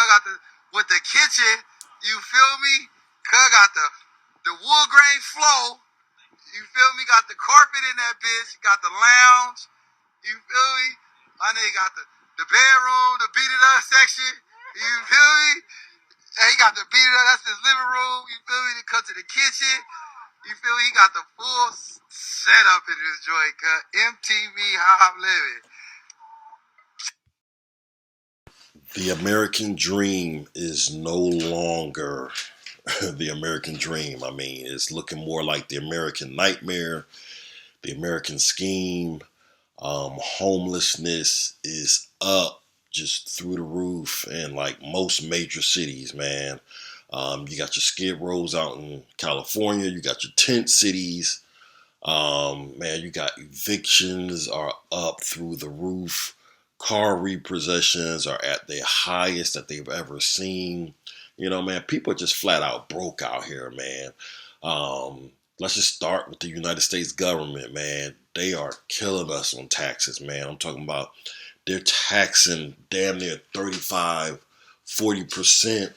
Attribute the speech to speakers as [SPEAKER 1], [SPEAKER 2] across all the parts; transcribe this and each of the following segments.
[SPEAKER 1] got with the kitchen, you feel me? Cuz got the wood grain floor, you feel me? Got the carpet in that bitch, got the lounge, you feel me? My nigga got the bedroom, the beat it up section, you feel me? Hey, he got the beat it up, that's his living room, you feel me? Then cut to the kitchen, you feel me? He got the full setup in this joint, cuz. MTV, how I'm living.
[SPEAKER 2] The American dream is no longer the American dream. I mean, it's looking more like the American nightmare, the American scheme. Homelessness is up just through the roof in like most major cities, man. You got your skid rows out in California. You got your tent cities. Man, you got evictions are up through the roof. Car repossessions are at the highest that they've ever seen. You know, man, people are just flat out broke out here, man. Let's just start with the United States government, man. They are killing us on taxes, man. I'm talking about they're taxing damn near 35, 40%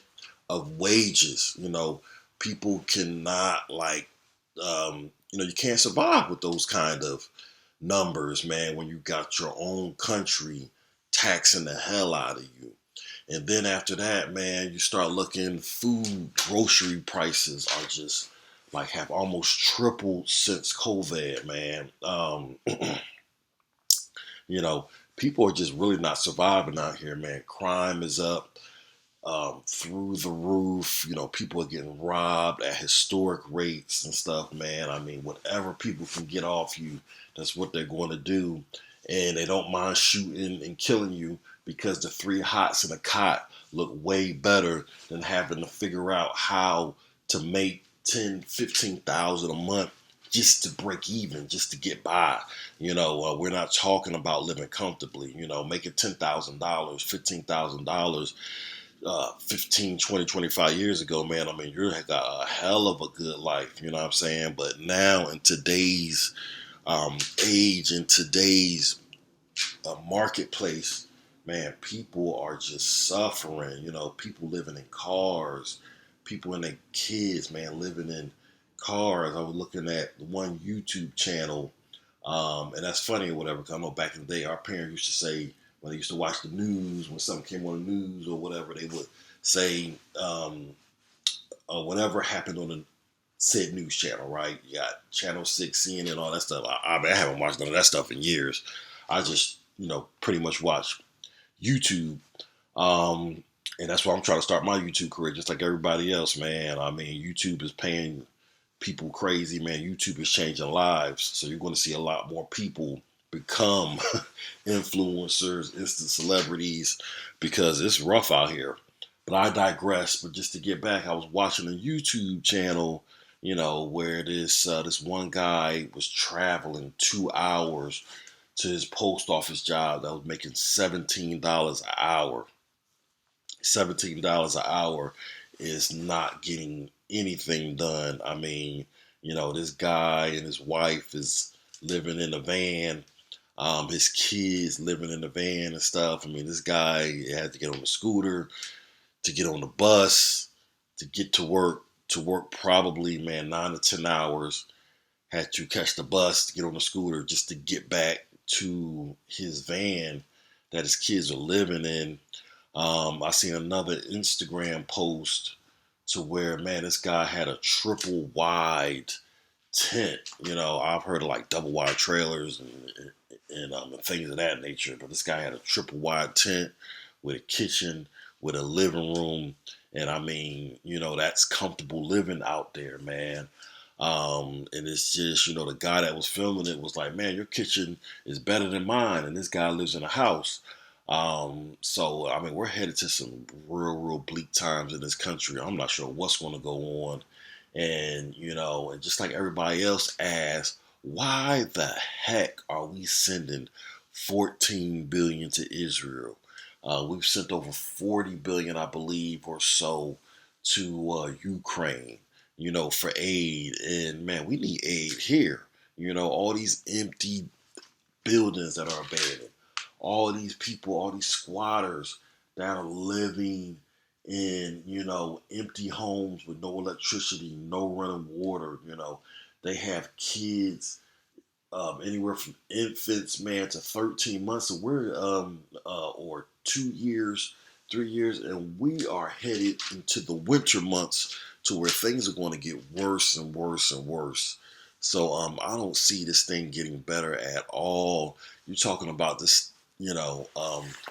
[SPEAKER 2] of wages. You know, people cannot you can't survive with those kind of numbers, man, when you got your own country taxing the hell out of you. And then after that, man, you start looking, food, grocery prices are just like have almost tripled since COVID, man. You know, people are just really not surviving out here, man. Crime is up through the roof. You know, people are getting robbed at historic rates and stuff, man. I mean, whatever people can get off you, that's what they're going to do. And they don't mind shooting and killing you because the three hots in a cot look way better than having to figure out how to make 10, 15,000 a month just to break even, just to get by. You know, we're not talking about living comfortably, you know, making $10,000, $15,000 15, 20, 25 years ago, man. I mean, you got a hell of a good life, you know what I'm saying? But now in today's age, in today's marketplace, man, people are just suffering. You know, people living in cars, people and their kids, man, living in cars. I was looking at one YouTube channel, and that's funny or whatever, because I know back in the day, our parents used to say, when they used to watch the news, when something came on the news or whatever, they would say whatever happened on the said news channel, right? You got Channel 6, CNN, all that stuff. I haven't watched none of that stuff in years. I just, pretty much watch YouTube. And that's why I'm trying to start my YouTube career, just like everybody else, man. I mean, YouTube is paying people crazy, man. YouTube is changing lives. So you're going to see a lot more people become influencers, instant celebrities, because it's rough out here. But I digress. But just to get back, I was watching a YouTube channel, where this one guy was traveling 2 hours to his post office job that was making $17 an hour. $17 an hour is not getting anything done. I mean, this guy and his wife is living in a van. His kids living in the van and stuff. I mean, this guy had to get on the scooter, to get on the bus, to get to work. To work probably, man, 9 to 10 hours. Had to catch the bus to get on the scooter just to get back to his van that his kids are living in. I seen another Instagram post to where, man, this guy had a triple wide tent. I've heard of like double wide trailers and things of that nature, but this guy had a triple wide tent with a kitchen, with a living room, and I mean, that's comfortable living out there, man. And it's just, the guy that was filming it was like, man, your kitchen is better than mine, and this guy lives in a house. So, I mean, we're headed to some real bleak times in this country. I'm not sure what's going to go on. And, and just like everybody else asks, why the heck are we sending 14 billion to Israel? We've sent over 40 billion, I believe, or so to Ukraine, for aid. And man, we need aid here. All these empty buildings that are abandoned, all these people, all these squatters that are living in, empty homes with no electricity, no running water. They have kids, anywhere from infants, man, to 13 months. So we're, or 2 years, 3 years, and we are headed into the winter months to where things are going to get worse and worse and worse. So I don't see this thing getting better at all. You're talking about this, the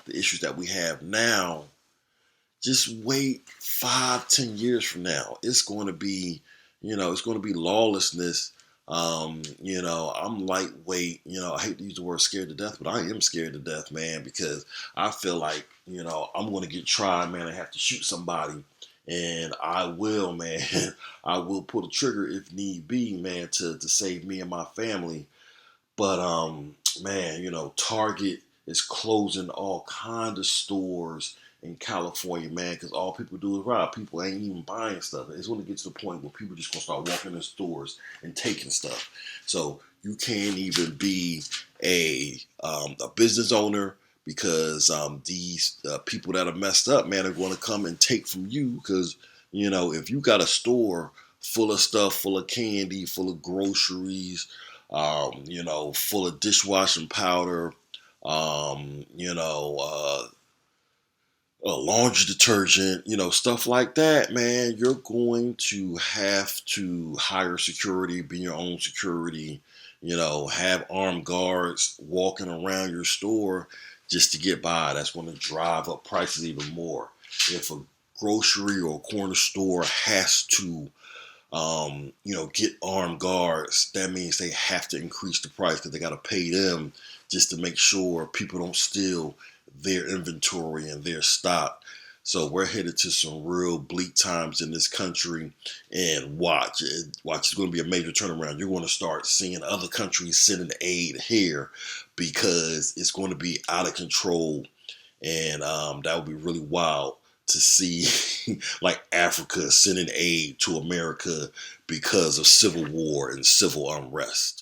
[SPEAKER 2] issues that we have now. Just wait 5, 10 years from now. It's going to be, it's going to be lawlessness. I'm lightweight. I hate to use the word scared to death, but I am scared to death, man, because I feel like, I'm going to get tried, man. I have to shoot somebody. And I will, man. I will pull the trigger if need be, man, to save me and my family. But man, Target is closing all kind of stores in California, man, because all people do is rob. People ain't even buying stuff. It's going to get to the point where people just going to start walking in stores and taking stuff. So you can't even be a business owner because these people that are messed up, man, are going to come and take from you because, if you got a store full of stuff, full of candy, full of groceries, full of dishwashing powder, laundry detergent, stuff like that, man. You're going to have to hire security, be your own security, have armed guards walking around your store just to get by. That's going to drive up prices even more. If a grocery or corner store has to get armed guards, that means they have to increase the price because they got to pay them just to make sure people don't steal their inventory and their stock. So we're headed to some real bleak times in this country, and watch, it's going to be a major turnaround. You're going to start seeing other countries sending aid here because it's going to be out of control, and that would be really wild to see like Africa sending aid to America because of civil war and civil unrest.